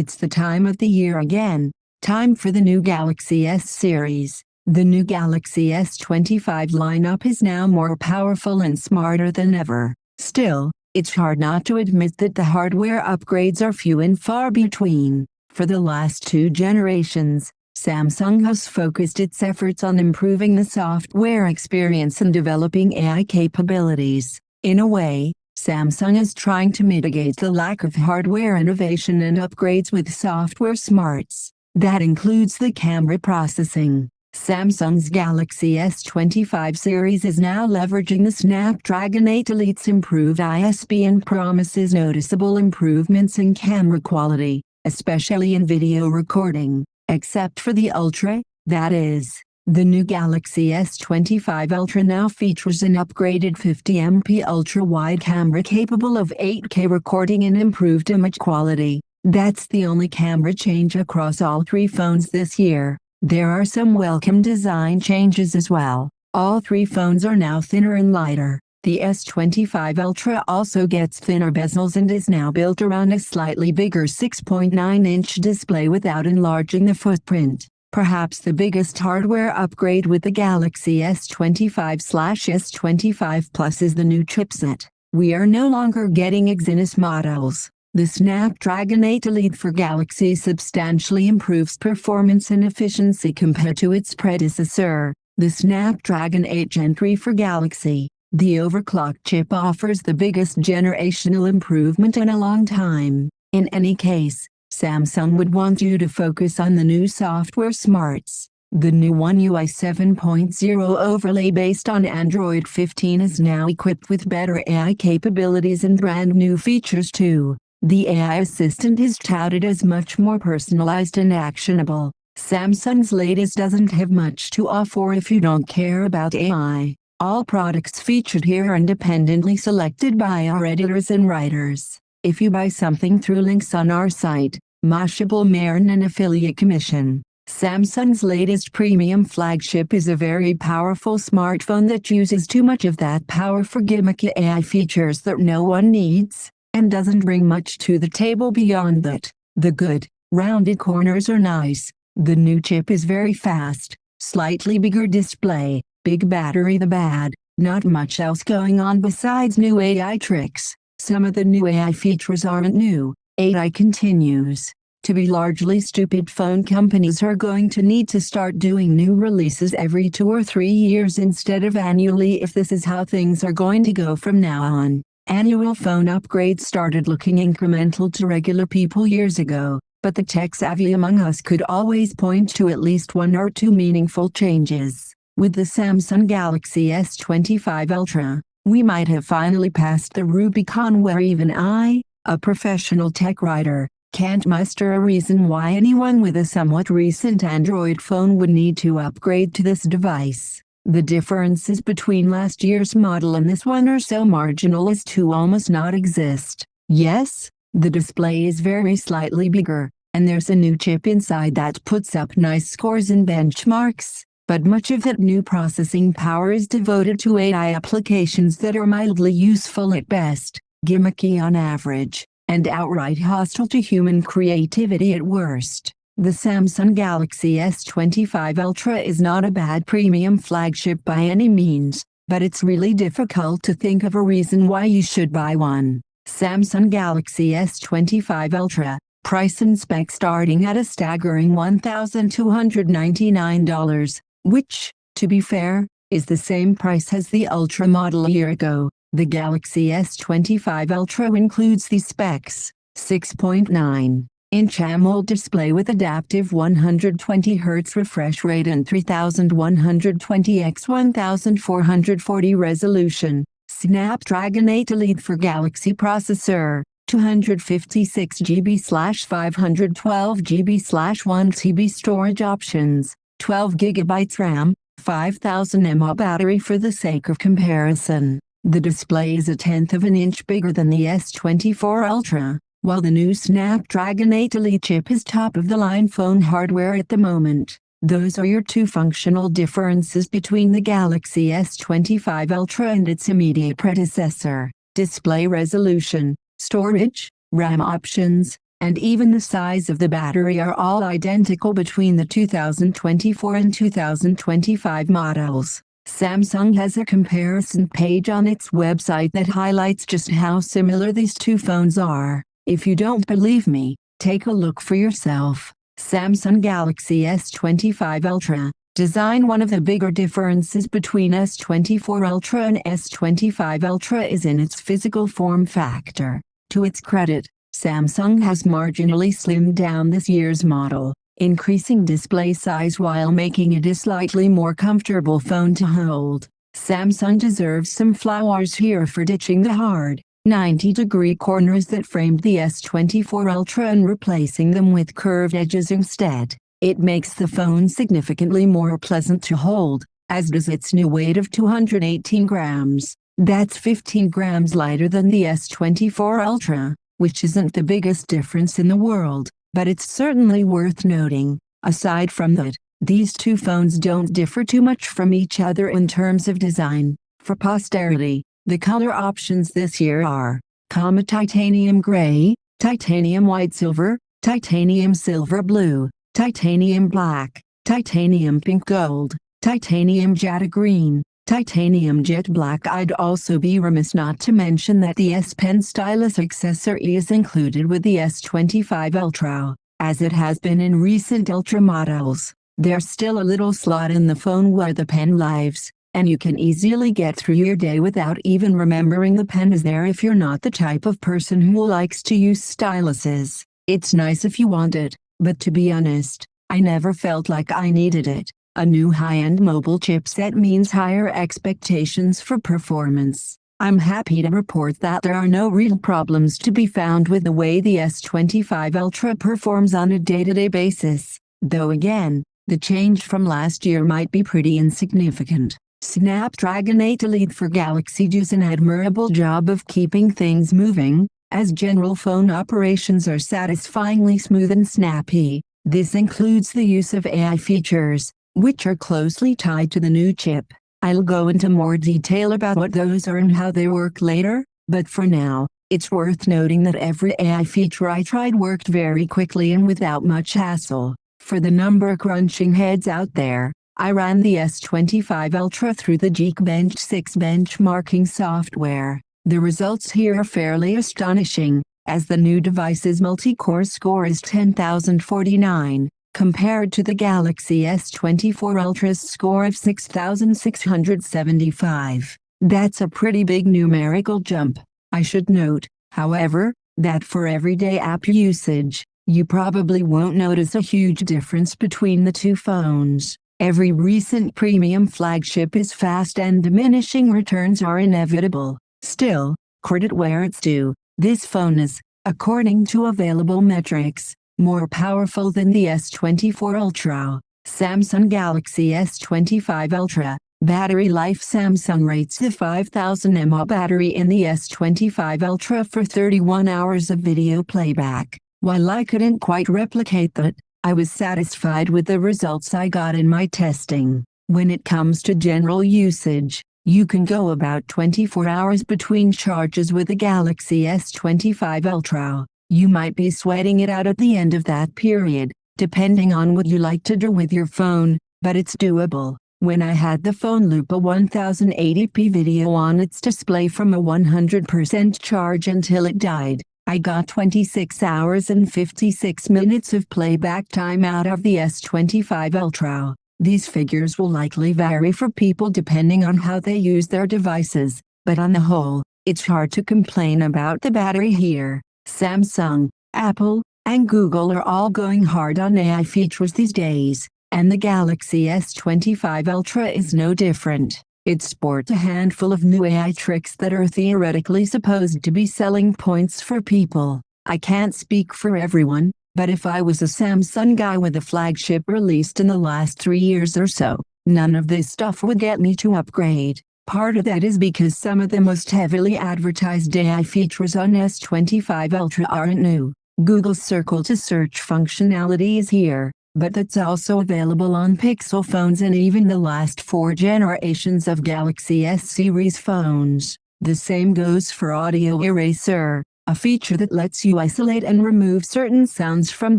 It's the time of the year again. Time for the new Galaxy S series. The new Galaxy S25 lineup is now more powerful and smarter than ever. Still, it's hard not to admit that the hardware upgrades are few and far between. For the last 2 generations, Samsung has focused its efforts on improving the software experience and developing AI capabilities. In a way, Samsung is trying to mitigate the lack of hardware innovation and upgrades with software smarts. That includes the camera processing. Samsung's Galaxy S25 series is now leveraging the Snapdragon 8 Elite's improved ISP and promises noticeable improvements in camera quality, especially in video recording, except for the Ultra, that is. The new Galaxy S25 Ultra now features an upgraded 50MP ultra-wide camera capable of 8K recording and improved image quality. That's the only camera change across all 3 phones this year. There are some welcome design changes as well. All 3 phones are now thinner and lighter. The S25 Ultra also gets thinner bezels and is now built around a slightly bigger 6.9-inch display without enlarging the footprint. Perhaps the biggest hardware upgrade with the Galaxy S25/S25 Plus is the new chipset. We are no longer getting Exynos models. The Snapdragon 8 Elite for Galaxy substantially improves performance and efficiency compared to its predecessor, the Snapdragon 8 Gen 3 for Galaxy. The overclocked chip offers the biggest generational improvement in a long time. In any case, Samsung would want you to focus on the new software smarts. The new One UI 7.0 overlay based on Android 15 is now equipped with better AI capabilities and brand new features too. The AI assistant is touted as much more personalized and actionable. Samsung's latest doesn't have much to offer if you don't care about AI. All products featured here are independently selected by our editors and writers. If you buy something through links on our site, Mashable Marin an affiliate commission. Samsung's latest premium flagship is a very powerful smartphone that uses too much of that power for gimmicky AI features that no one needs, and doesn't bring much to the table beyond that. The good, rounded corners are nice. The new chip is very fast, slightly bigger display, big battery. The bad, not much else going on besides new AI tricks. Some of the new AI features aren't new. AI continues to be largely stupid. Phone companies are going to need to start doing new releases every 2 or 3 years instead of annually if this is how things are going to go from now on. Annual phone upgrades started looking incremental to regular people years ago, but the tech-savvy among us could always point to at least 1 or 2 meaningful changes. With the Samsung Galaxy S25 Ultra, we might have finally passed the Rubicon where even I, a professional tech writer, can't muster a reason why anyone with a somewhat recent Android phone would need to upgrade to this device. The differences between last year's model and this one are so marginal as to almost not exist. Yes, the display is very slightly bigger, and there's a new chip inside that puts up nice scores and benchmarks, but much of that new processing power is devoted to AI applications that are mildly useful at best, gimmicky on average, and outright hostile to human creativity at worst. The Samsung Galaxy S25 Ultra is not a bad premium flagship by any means, but it's really difficult to think of a reason why you should buy one. Samsung Galaxy S25 Ultra, price and spec starting at a staggering $1,299, which, to be fair, is the same price as the Ultra model a year ago. The Galaxy S25 Ultra includes these specs: 6.9-inch AMOLED display with adaptive 120Hz refresh rate and 3120x1440 resolution, Snapdragon 8 Elite for Galaxy processor, 256GB/512GB/1TB storage options, 12GB RAM, 5000 mAh battery. For the sake of comparison, the display is 1/10 of an inch bigger than the S24 Ultra, while the new Snapdragon 8 Elite chip is top-of-the-line phone hardware at the moment. Those are your 2 functional differences between the Galaxy S25 Ultra and its immediate predecessor: display resolution, storage, RAM options, and even the size of the battery are all identical between the 2024 and 2025 models. Samsung has a comparison page on its website that highlights just how similar these two phones are. If you don't believe me, take a look for yourself. Samsung Galaxy S25 Ultra. Design. One of the bigger differences between S24 Ultra and S25 Ultra is in its physical form factor. To its credit, Samsung has marginally slimmed down this year's model, increasing display size while making it a slightly more comfortable phone to hold. Samsung deserves some flowers here for ditching the hard, 90-degree corners that framed the S24 Ultra and replacing them with curved edges instead. It makes the phone significantly more pleasant to hold, as does its new weight of 218 grams. That's 15 grams lighter than the S24 Ultra, which isn't the biggest difference in the world, but it's certainly worth noting. Aside from that, these two phones don't differ too much from each other in terms of design. For posterity, the color options this year are titanium gray, titanium white silver, titanium silver blue, titanium black, titanium pink gold, titanium jade green, titanium jet black. I'd also be remiss not to mention that the S Pen stylus accessory is included with the S25 Ultra, as it has been in recent Ultra models. There's still a little slot in the phone where the pen lives, and you can easily get through your day without even remembering the pen is there if you're not the type of person who likes to use styluses. It's nice if you want it, but to be honest, I never felt like I needed it. A new high-end mobile chipset means higher expectations for performance. I'm happy to report that there are no real problems to be found with the way the S25 Ultra performs on a day-to-day basis, though again, the change from last year might be pretty insignificant. Snapdragon 8 Elite for Galaxy does an admirable job of keeping things moving, as general phone operations are satisfyingly smooth and snappy. This includes the use of AI features, which are closely tied to the new chip. I'll go into more detail about what those are and how they work later, but for now, it's worth noting that every AI feature I tried worked very quickly and without much hassle. For the number crunching heads out there, I ran the S25 Ultra through the Geekbench 6 benchmarking software. The results here are fairly astonishing, as the new device's multi-core score is 10,049. Compared to the Galaxy S24 Ultra's score of 6,675. That's a pretty big numerical jump. I should note, however, that for everyday app usage, you probably won't notice a huge difference between the two phones. Every recent premium flagship is fast and diminishing returns are inevitable. Still, credit where it's due, this phone is, according to available metrics, more powerful than the S24 Ultra. Samsung Galaxy S25 Ultra. Battery life. Samsung rates the 5000 mAh battery in the S25 Ultra for 31 hours of video playback. While I couldn't quite replicate that, I was satisfied with the results I got in my testing. When it comes to general usage, you can go about 24 hours between charges with the Galaxy S25 Ultra. You might be sweating it out at the end of that period, depending on what you like to do with your phone, but it's doable. When I had the phone loop a 1080p video on its display from a 100% charge until it died, I got 26 hours and 56 minutes of playback time out of the S25 Ultra. These figures will likely vary for people depending on how they use their devices, but on the whole, it's hard to complain about the battery here. Samsung, Apple, and Google are all going hard on AI features these days, and the Galaxy S25 Ultra is no different. It sports a handful of new AI tricks that are theoretically supposed to be selling points for people. I can't speak for everyone, but if I was a Samsung guy with a flagship released in the last 3 years or so, none of this stuff would get me to upgrade. Part of that is because some of the most heavily advertised AI features on S25 Ultra aren't new. Google's Circle to Search functionality is here, but that's also available on Pixel phones and even the last 4 generations of Galaxy S series phones. The same goes for Audio Eraser, a feature that lets you isolate and remove certain sounds from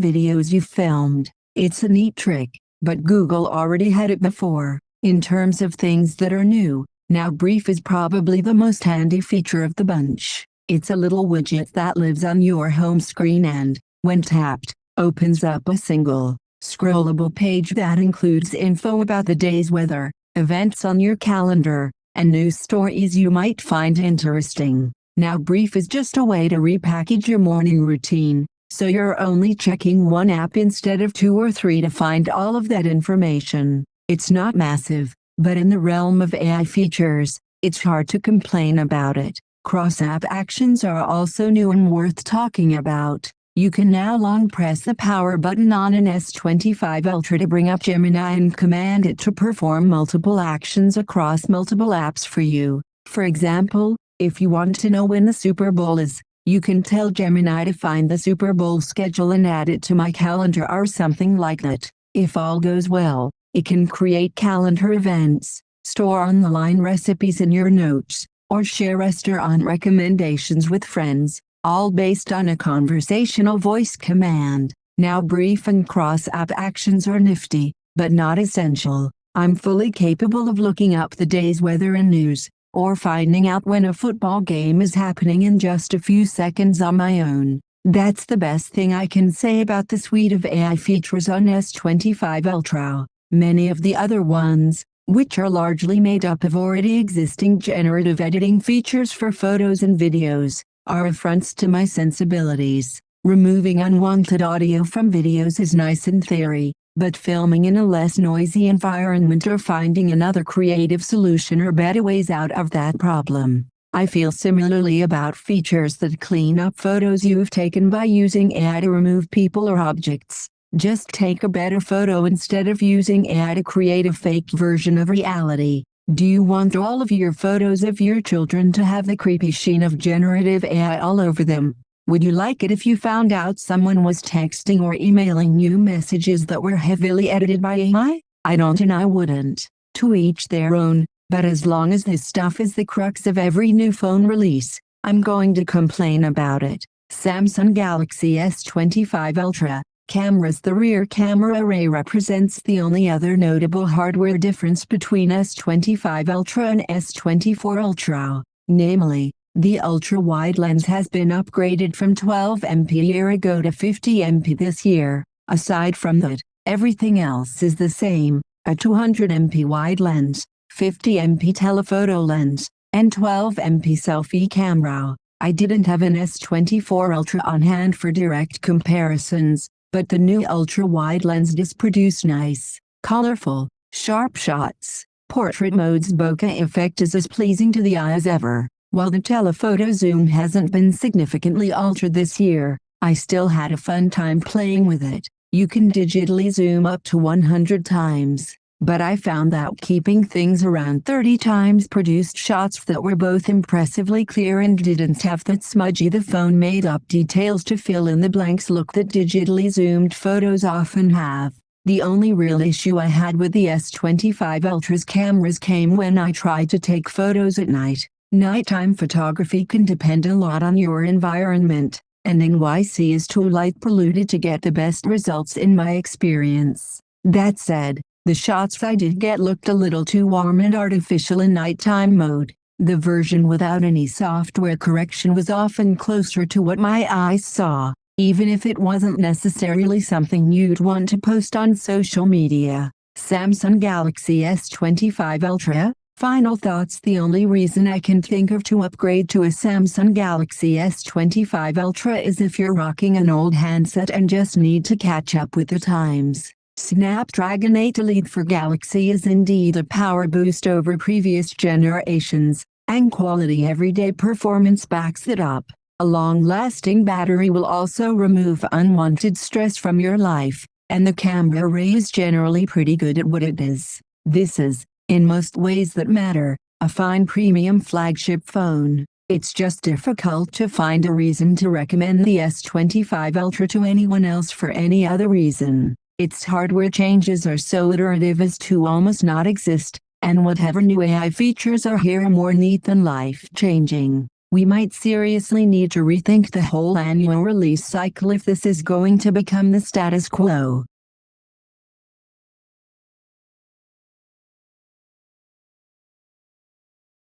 videos you filmed. It's a neat trick, but Google already had it before. In terms of things that are new, Now Brief is probably the most handy feature of the bunch. It's a little widget that lives on your home screen and, when tapped, opens up a single, scrollable page that includes info about the day's weather, events on your calendar, and news stories you might find interesting. Now Brief is just a way to repackage your morning routine, so you're only checking one app instead of 2 or 3 to find all of that information. It's not massive, but in the realm of AI features, it's hard to complain about it. Cross-app actions are also new and worth talking about. You can now long press the power button on an S25 Ultra to bring up Gemini and command it to perform multiple actions across multiple apps for you. For example, if you want to know when the Super Bowl is, you can tell Gemini to find the Super Bowl schedule and add it to my calendar or something like that. If all goes well, it can create calendar events, store online recipes in your notes, or share restaurant recommendations with friends, all based on a conversational voice command. Now Brief and cross-app actions are nifty, but not essential. I'm fully capable of looking up the day's weather and news, or finding out when a football game is happening in just a few seconds on my own. That's the best thing I can say about the suite of AI features on S25 Ultra. Many of the other ones, which are largely made up of already existing generative editing features for photos and videos, are affronts to my sensibilities. Removing unwanted audio from videos is nice in theory, but filming in a less noisy environment or finding another creative solution are better ways out of that problem. I feel similarly about features that clean up photos you've taken by using AI to remove people or objects. Just take a better photo instead of using AI to create a fake version of reality. Do you want all of your photos of your children to have the creepy sheen of generative AI all over them? Would you like it if you found out someone was texting or emailing you messages that were heavily edited by AI? I don't and I wouldn't. To each their own, but as long as this stuff is the crux of every new phone release, I'm going to complain about it. Samsung Galaxy S25 Ultra. Cameras. The rear camera array represents the only other notable hardware difference between S25 Ultra and S24 Ultra. Namely, the ultra-wide lens has been upgraded from 12 MP a year ago to 50 MP this year. Aside from that, everything else is the same. A 200 MP wide lens, 50 MP telephoto lens, and 12 MP selfie camera. I didn't have an S24 Ultra on hand for direct comparisons, but the new ultra-wide lens does produce nice, colorful, sharp shots. Portrait mode's bokeh effect is as pleasing to the eye as ever. While the telephoto zoom hasn't been significantly altered this year, I still had a fun time playing with it. You can digitally zoom up to 100 times, but I found that keeping things around 30 times produced shots that were both impressively clear and didn't have that smudgy the phone made up details to fill in the blanks look that digitally zoomed photos often have. The only real issue I had with the S25 Ultra's cameras came when I tried to take photos at night. Nighttime photography can depend a lot on your environment, and NYC is too light polluted to get the best results in my experience. That said, the shots I did get looked a little too warm and artificial in nighttime mode. The version without any software correction was often closer to what my eyes saw, even if it wasn't necessarily something you'd want to post on social media. Samsung Galaxy S25 Ultra. Final thoughts. The only reason I can think of to upgrade to a Samsung Galaxy S25 Ultra is if you're rocking an old handset and just need to catch up with the times. Snapdragon 8 Elite for Galaxy is indeed a power boost over previous generations, and quality everyday performance backs it up. A long-lasting battery will also remove unwanted stress from your life, and the camera array is generally pretty good at what it is. This is, in most ways that matter, a fine premium flagship phone. It's just difficult to find a reason to recommend the S25 Ultra to anyone else for any other reason. Its hardware changes are so iterative as to almost not exist, and whatever new AI features are here are more neat than life-changing. We might seriously need to rethink the whole annual release cycle if this is going to become the status quo.